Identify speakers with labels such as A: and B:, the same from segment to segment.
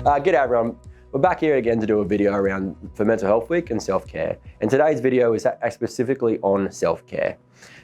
A: G'day everyone. We're back here again to do a video for Mental Health Week and self-care. And today's video is specifically on self-care.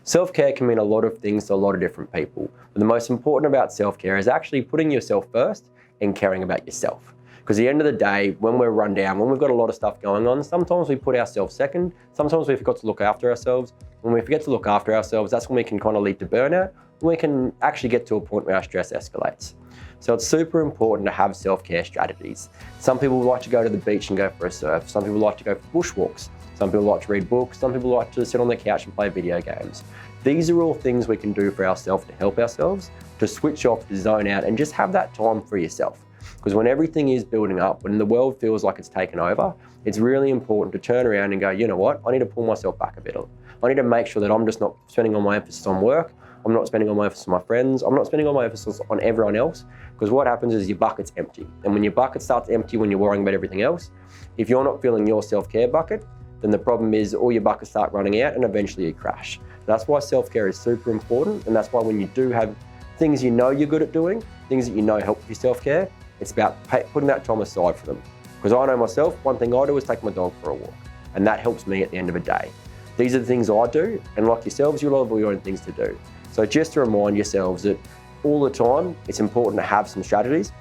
A: Self-care can mean a lot of things to a lot of different people. But the most important about self-care is actually putting yourself first and caring about yourself. Because at the end of the day, when we're run down, when we've got a lot of stuff going on, sometimes we put ourselves second, sometimes we forgot to look after ourselves. When we forget to look after ourselves, that's when we can kind of lead to burnout, and we can actually get to a point where our stress escalates. So it's super important to have self-care strategies. Some people like to go to the beach and go for a surf. Some people like to go for bushwalks. Some people like to read books. Some people like to sit on the couch and play video games. These are all things we can do for ourselves to help ourselves, to switch off, to zone out, and just have that time for yourself. Because when everything is building up, when the world feels like it's taken over, it's really important to turn around and go, you know what, I need to pull myself back a bit. I need to make sure that I'm just not spending all my emphasis on work. I'm not spending all my emphasis on my friends. I'm not spending all my emphasis on everyone else, because what happens is your bucket's empty. And when your bucket starts empty, when you're worrying about everything else, if you're not filling your self-care bucket, then the problem is all your buckets start running out and eventually you crash. That's why self-care is super important. And that's why when you do have things you know you're good at doing, things that you know help with your self-care, it's about putting that time aside for them. Because I know myself, one thing I do is take my dog for a walk. And that helps me at the end of the day. These are the things I do. And like yourselves, you'll have all your own things to do. So just to remind yourselves that all the time, it's important to have some strategies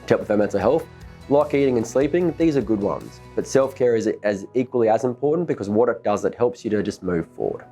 A: to help with our mental health. Like eating and sleeping, these are good ones. But self-care is as equally as important, because what it does, it helps you to just move forward.